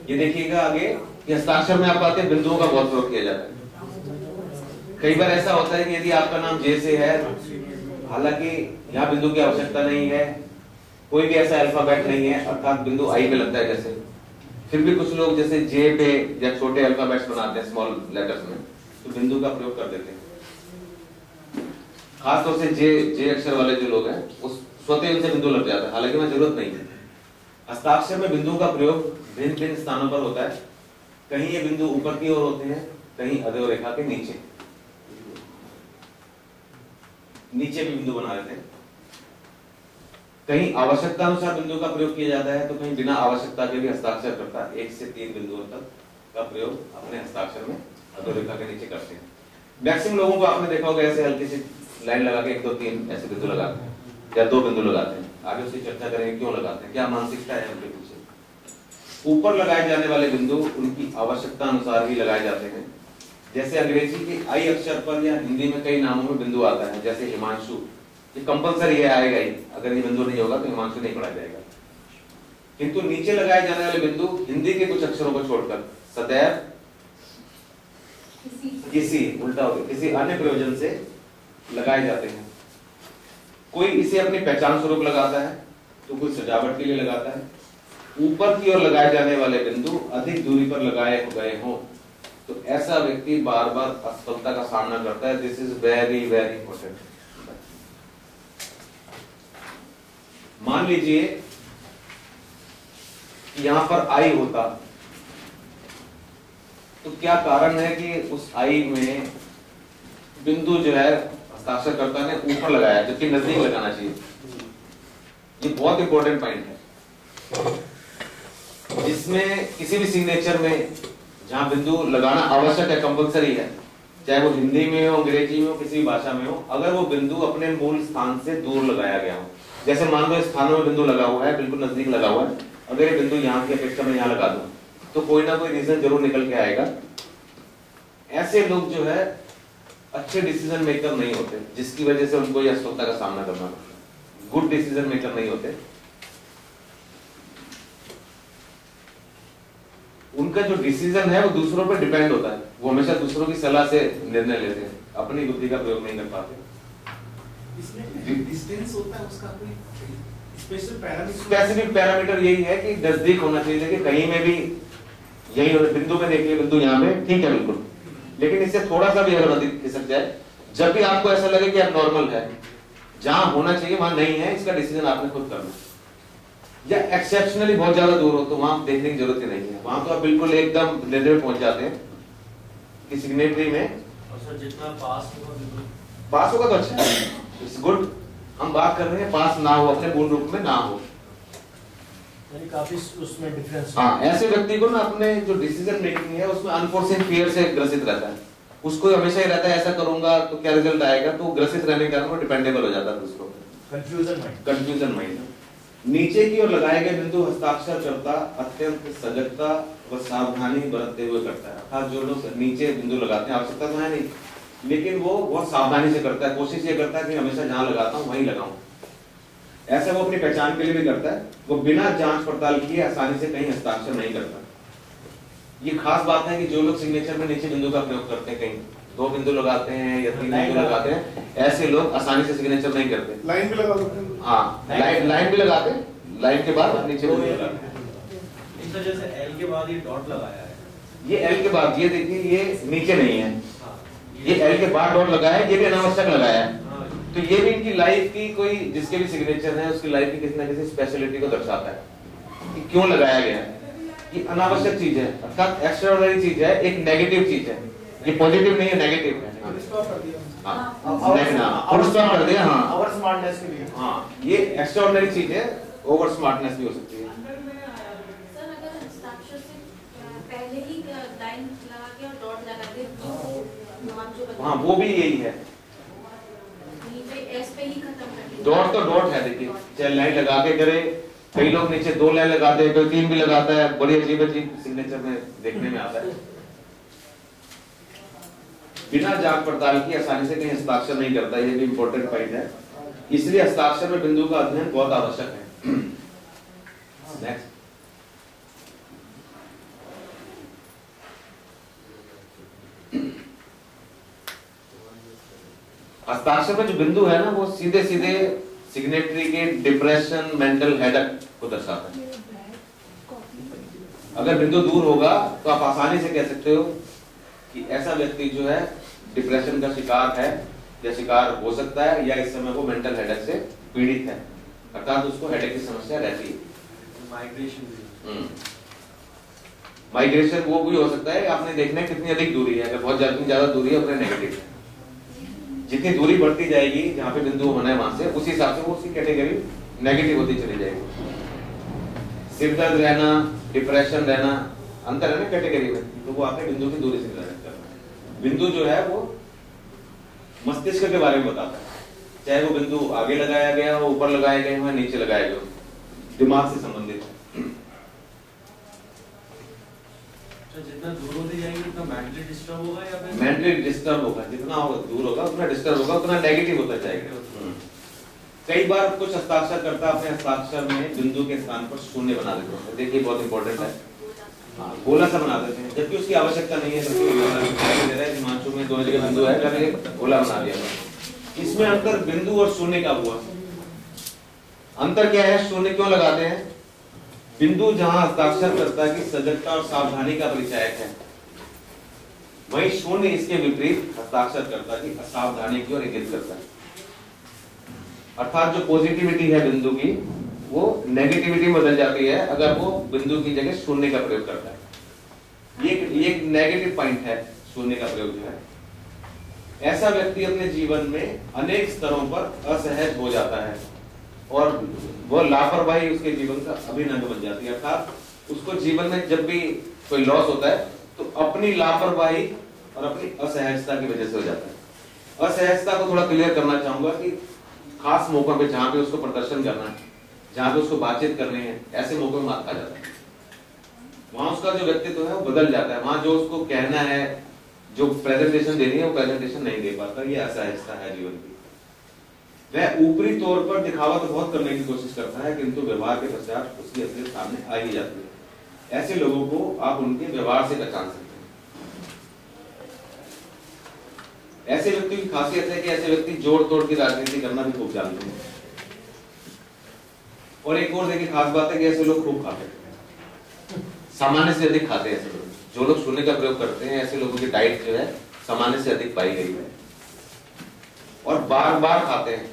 ये देखिएगा आगे कि हस्ताक्षर में आप आते हैं बिंदुओं का बहुत प्रयोग किया जाता है। कई बार ऐसा होता है कि यदि आपका नाम जे से है, हालांकि यहाँ बिंदु की आवश्यकता नहीं है, कोई भी ऐसा अल्फाबेट नहीं है, अर्थात बिंदु आई पे लगता है जैसे, फिर भी कुछ लोग जैसे जे पे या छोटे अल्फाबेट्स बनाते हैं स्मॉल लेटर्स में, तो बिंदु का प्रयोग कर देते हैं। खासतौर से जे अक्षर वाले जो लोग हैं उस स्वतः उनसे बिंदु लग जाता है, हालांकि वहां जरूरत नहीं है। हस्ताक्षर में बिंदुओं का प्रयोग भिन्न भिन्न स्थानों पर होता है। कहीं ये बिंदु ऊपर की ओर होते हैं, कहीं अधोरेखा रेखा के नीचे भी बिंदु बना लेते हैं। कहीं आवश्यकता अनुसार बिंदु का प्रयोग किया जाता है, तो कहीं बिना आवश्यकता के भी हस्ताक्षर करता 1 से 3 बिंदुओं तक का प्रयोग अपने हस्ताक्षर में अधोरेखा के नीचे करते हैं। मैक्सिमम लोगों को आपने देखा होगा ऐसे हल्की सी लाइन लगा के 1 2 3 ऐसे बिंदु लगाते हैं या 2 बिंदु लगाते हैं। आगे उसकी चर्चा करेंगे क्यों लगाते हैं, क्या मानसिकता है उनके पीछे। ऊपर लगाए जाने वाले बिंदु उनकी आवश्यकता अनुसार ही लगाए जाते हैं। जैसे अंग्रेजी के आई अक्षर पर या हिंदी में कई नामों में बिंदु आता है, जैसे हिमांशु, ये कंपलसरी है, आएगा ही। अगर ये बिंदु नहीं होगा तो हिमांशु नहीं पढ़ा जाएगा। किंतु नीचे लगाए जाने वाले बिंदु हिंदी के कुछ अक्षरों को छोड़कर सदैव किसी उल्टा हो गया किसी अन्य प्रयोजन से लगाए जाते हैं। कोई इसे अपनी पहचान स्वरूप लगाता है, तो कोई सजावट के लिए लगाता है। ऊपर की ओर लगाए जाने वाले बिंदु अधिक दूरी पर लगाए गए हों, तो ऐसा व्यक्ति बार बार असफलता का सामना करता है। This is very very important. मान लीजिए यहां पर आई होता, तो क्या कारण है कि उस आई में बिंदु जो है हस्ताक्षरकर्ता ने ऊपर लगाया, जबकि नजदीक लगाना चाहिए। ये बहुत इंपॉर्टेंट पॉइंट है, जिसमें किसी भी सिग्नेचर में जहां बिंदु लगाना आवश्यक है, कंपलसरी है, चाहे वो हिंदी में हो, अंग्रेजी में हो, किसी भी भाषा में हो, अगर वो बिंदु अपने मूल स्थान से दूर लगाया गया हो। जैसे मान लो इस स्थान में बिंदु लगा हुआ है, बिल्कुल नजदीक लगा हुआ है, अगर ये बिंदु यहाँ की अपेक्षा में यहाँ लगा दूं, तो कोई ना कोई रीजन जरूर निकल के आएगा। ऐसे लोग जो है अच्छे डिसीजन मेकर नहीं होते, जिसकी वजह से उनको यह असफलता का सामना करना पड़ता है। गुड डिसीजन मेकर नहीं होते। उनका जो डिसीजन है वो दूसरों पर डिपेंड होता है। वो हमेशा दूसरों की सलाह से निर्णय लेते हैं, अपनी बुद्धि का प्रयोग नहीं कर पाते। इसमें डिस्टेंस होता है उसका कोई स्पेसिफिक पैरामीटर यही है कि नजदीक होना चाहिए। देखिए कहीं में भी यही हो, बिंदु में देखिए बिंदु यहाँ पे ठीक है बिल्कुल, लेकिन इससे थोड़ा सा भी अगर अधिक खिसक जाए, जब भी आपको ऐसा लगे कि अब नॉर्मल है, जहां होना चाहिए वहां नहीं है, इसका डिसीजन आपने खुद करना। या एक्सेप्शनली बहुत ज्यादा दूर हो तो वहां देखने की जरूरत ही नहीं है, वहां तो आप बिल्कुल एकदम निर्णय में पहुंच जाते हैं कि सिग्नेचरी में। जितना पास होगा तो अच्छा है, इट्स गुड। हम बात कर रहे हैं पास ना हो, अपने पूर्ण रूप में ना हो, यानी काफी उसमें डिफरेंस। हाँ, ऐसे व्यक्ति को ना अपने जो डिसीजन मेकिंग है उसमें अनफोर्सिन फियर से ग्रसित रहता है। उसको हमेशा ही रहता है ऐसा करूंगा तो क्या रिजल्ट आएगा, तो ग्रसित रहने के कारण वो डिपेंडेबल हो जाता है दूसरों पर। Confusion mind. नीचे की ओर लगाए गए बिंदु हस्ताक्षर करता अत्यंत सजगता व सावधानी बरतते हुए करता है। अर्थात जो लोग नीचे बिंदु लगाते हैं, आवश्यकता तो है नहीं, लेकिन वो बहुत सावधानी से करता है, कोशिश ये करता है कि हमेशा जहां लगाता हूं वहीं लगाऊं। ऐसा वो अपनी पहचान के लिए भी करता है। वो बिना जांच पड़ताल किए आसानी से कहीं हस्ताक्षर नहीं करता। ये खास बात है कि जो लोग सिग्नेचर में नीचे बिंदु का प्रयोग करते हैं, कहीं 2 बिंदु लगाते हैं या 3 बिंदु लगाते हैं, ऐसे लोग आसानी से सिग्नेचर नहीं करते। लाइन भी लगा सकते हैं। हाँ, लाइन भी लगाते हैं, लाइन के बाद नीचे बिंदु लगाते हैं। इस वजह से एल के बाद ये डॉट लगाया है। ये एल के बाद, ये देखिए ये नीचे नहीं है, ये एल के बाद डॉट लगाया है, ये भी अनावश्यक लगाया है। तो ये भी इनकी लाइफ की कोई जिसके भी सिग्नेचर है उसकी लाइफ की किसी ना किसी स्पेशलिटी को दर्शाता है कि क्यों लगाया गया है। ये अनावश्यक चीज है, अर्थात एक्स्ट्राऑर्डिनरी चीज है, एक नेगेटिव चीज है। ये पॉजिटिव नहीं है, नेगेटिव है। फुल स्टॉप कर दिया। फुल स्टॉप कर दिया। हाँ, ओवर स्मार्टनेस के लिए। हाँ, ये एक्स्ट्राऑर्डिनरी चीज है, ओवर स्मार्टनेस भी हो सकती है। सर अगर हस्ताक्षर से पहले ही लाइन लगा के और डॉट लगा के जो हाँ, वो भी यही है। एस पे ही खत्म कर दिया। डॉट तो डॉट है, देखिए चाहे लाइन लगा के करे, कई लोग नीचे 2 लाइन लगाते हैं, कोई 3 भी लगाता है, बड़ी अजीब अजीब सिग्नेचर में देखने में आता है। बिना जांच पड़ताल की आसानी से कहीं हस्ताक्षर नहीं करता, ये भी इंपॉर्टेंट पॉइंट है। इसलिए हस्ताक्षर में बिंदु का अध्ययन बहुत आवश्यक है। नेक्स्ट, हस्ताक्षर में जो बिंदु है ना, वो सीधे सीधे सिग्नेटरी के डिप्रेशन, मेंटल हेडेक को दर्शाता है। अगर बिंदु दूर होगा तो आप आसानी से कह सकते हो कि ऐसा व्यक्ति जो है डिप्रेशन का शिकार है या शिकार हो सकता है, या इस समय वो मेंटल हेडेक से पीड़ित है, अर्थात उसको हेडेक की समस्या रहती है। माइग्रेशन वो भी हो सकता है, आपने देखना है कितनी अधिक दूरी है। अगर बहुत ज्यादा दूरी है, अपने नेगेटिव है। जितनी दूरी बढ़ती जाएगी जहां पे बिंदु होना है वहां से, उसी हिसाब से वो उसकी कैटेगरी नेगेटिव होती चली जाएगी। सिर दर्द रहना, डिप्रेशन रहना, अंतर है ना कैटेगरी में, तो वो आपने बिंदु की दूरी से निर्धारित करना है। बिंदु जो है वो मस्तिष्क के बारे में बताता है, चाहे वो बिंदु आगे लगाया गया हो, ऊपर लगाया गया हो, नीचे लगाया गया हो, दिमाग से संबंधित है। जितना दूर होते जाएंगे उतना मेंटली डिस्टर्ब होगा, या फिर मेंटली डिस्टर्ब होगा, जितना दूर होगा उतना डिस्टर्ब होगा, उतना नेगेटिव होता जाएगा। कई बार कुछ हस्ताक्षर करता अपने हस्ताक्षर में बिंदु के स्थान पर शून्य बना देते हैं। देखिए बहुत इंपॉर्टेंट है, हाँ, गोला सा बना देते हैं, जबकि उसकी आवश्यकता नहीं है। दे रहा है हिमांशु में दोनों जगह बिंदु है, करके गोला बना दिया। इसमें अंतर बिंदु और शून्य का हुआ। अंतर क्या है, शून्य क्यों लगाते हैं? बिंदु जहां हस्ताक्षर करता है कि सजगता और सावधानी का परिचायक है, वहीं शून्य इसके विपरीत हस्ताक्षर करता है कि असावधानी की ओर इंगित करता है। अर्थात जो पॉजिटिविटी है बिंदु की, वो नेगेटिविटी में बदल जाती है अगर वो बिंदु की जगह शून्य का प्रयोग करता है। ये एक नेगेटिव पॉइंट है शून्य का प्रयोग जो है। ऐसा व्यक्ति अपने जीवन में अनेक स्तरों पर असहज हो जाता है और वो लापरवाही उसके जीवन का अभिन्न अंग बन जाती है। अर्थात उसको जीवन में जब भी कोई लॉस होता है तो अपनी लापरवाही और अपनी असहजता की वजह से हो जाता है। असहजता को थोड़ा क्लियर करना चाहूंगा कि खास मौकों पे जहां पे उसको प्रदर्शन करना है, जहां पे उसको बातचीत करनी है, ऐसे मौकों में मात खा जाता है। वहां उसका जो व्यक्तित्व है वो बदल जाता है। वहां जो उसको कहना है, जो प्रेजेंटेशन देनी है, वो प्रेजेंटेशन नहीं दे पाता। ये असहजता है जीवन की। वह ऊपरी तौर पर दिखावा तो बहुत करने की कोशिश करता है, किंतु व्यवहार के पश्चात उसकी असलियत सामने आ ही जाती है। ऐसे लोगों को आप उनके व्यवहार से पहचान सकते हैं। ऐसे व्यक्ति की खासियत है कि ऐसे व्यक्ति जोड़ तोड़ की राजनीति करना भी खूब जानते हैं। और एक और देखिए खास बात है कि ऐसे लोग खूब खाते हैं, सामान्य से अधिक खाते हैं। ऐसे लोग, जो लोग शून्य का प्रयोग करते हैं, ऐसे लोगों की डाइट जो है सामान्य से अधिक पाई गई है। और बार बार खाते हैं,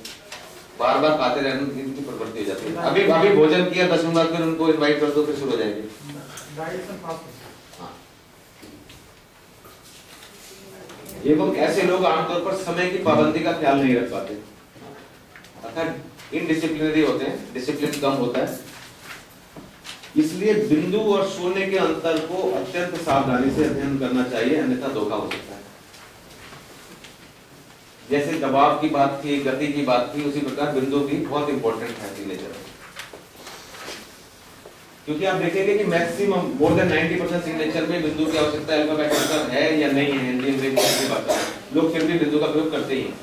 बार बार खाते रहने की इनकी प्रवृत्ति हो जाती है। अभी भोजन किया, 10 मिनट बाद फिर उनको इनवाइट कर दो, फिर शुरू हो जाएगी। एवं ऐसे लोग आमतौर पर समय की पाबंदी का ख्याल नहीं रख पाते, अर्थात इनडिसिप्लिनरी होते हैं, डिसिप्लिन कम होता है। इसलिए बिंदु और शून्य के अंतर को अत्यंत सावधानी से अध्ययन करना चाहिए, अन्यथा धोखा हो सकता है। जैसे दबाव की बात थी, गति की बात थी, उसी प्रकार बिंदु भी बहुत इंपॉर्टेंट है सिग्नेचर में। क्योंकि आप देखेंगे कि मैक्सिमम मोर देन 90% सिग्नेचर में बिंदु की आवश्यकता अल्फाबेटिकल है या नहीं है, हिंदी अंग्रेजी की बात है, लोग फिर भी बिंदु का प्रयोग करते ही हैं।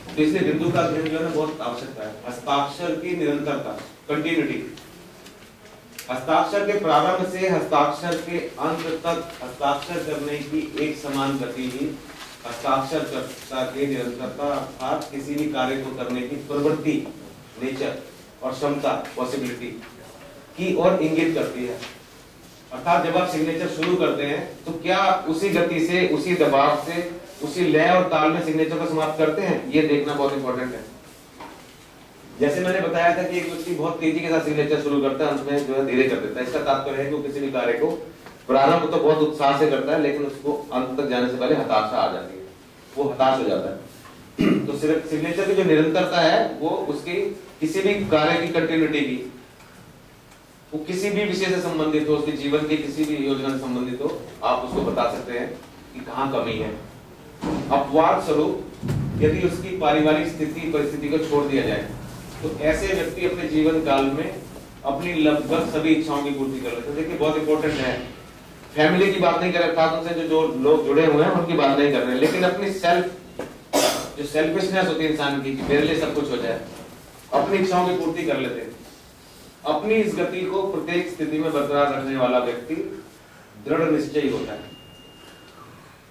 तो इसलिए बिंदु का अध्ययन जो है बहुत आवश्यकता है। हस्ताक्षर की निरंतरता, कंटिन्यूटी, हस्ताक्षर के प्रारंभ से हस्ताक्षर के अंत तक हस्ताक्षर करने की एक समान गति ही हस्ताक्षरकर्ता की निरंतरता अर्थात किसी भी कार्य को करने की प्रवृत्ति, नेचर और क्षमता, पॉसिबिलिटी की ओर इंगित करती है। अर्थात जब आप सिग्नेचर शुरू करते हैं तो क्या उसी गति से, उसी दबाव से, उसी लय और ताल में सिग्नेचर को समाप्त करते हैं, ये देखना बहुत इंपॉर्टेंट है। जैसे मैंने बताया था कि एक व्यक्ति बहुत तेजी के साथ सिग्नेचर शुरू करता है, अंत में जो है धीरे कर देता है। इसका तात्पर्य है कि वो किसी भी कार्य को प्रारंभ तो बहुत उत्साह से करता है, लेकिन उसको अंत तक जाने से पहले हताशा आ जाती है, वो हताश हो जाता है। तो सिग्नेचर की जो निरंतरता है वो उसकी किसी भी कार्य की कंटिन्यूटी की, वो किसी भी विषय से संबंधित हो, उसके जीवन की किसी भी योजना से संबंधित हो, आप उसको बता सकते हैं कि कहाँ कमी है। अपवाद स्वरूप यदि उसकी पारिवारिक स्थिति परिस्थिति को छोड़ दिया जाए तो ऐसे व्यक्ति अपने जीवन काल में अपनी लगभग सभी इच्छाओं की पूर्ति कर लेते हैं। देखिए बहुत इंपॉर्टेंट है, फैमिली की बात नहीं कर रहे, खास उनसे जो लोग जुड़े हुए हैं उनकी बात नहीं कर रहे, लेकिन अपनी जो सेल्फिशनेस होती है इंसान की, मेरे लिए सब कुछ हो जाए, अपनी इच्छाओं की पूर्ति कर लेते हैं। अपनी इस गति को प्रत्येक स्थिति में बरकरार रखने वाला व्यक्ति दृढ़ निश्चयी होता है।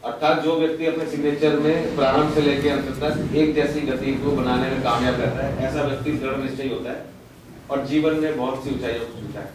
अर्थात जो व्यक्ति अपने सिग्नेचर में प्रारंभ से लेकर अंत तक एक जैसी गति को बनाने में कामयाब रहता है, ऐसा व्यक्ति दृढ़ निश्चयी होता है और जीवन में बहुत सी ऊंचाइयों को छूता है।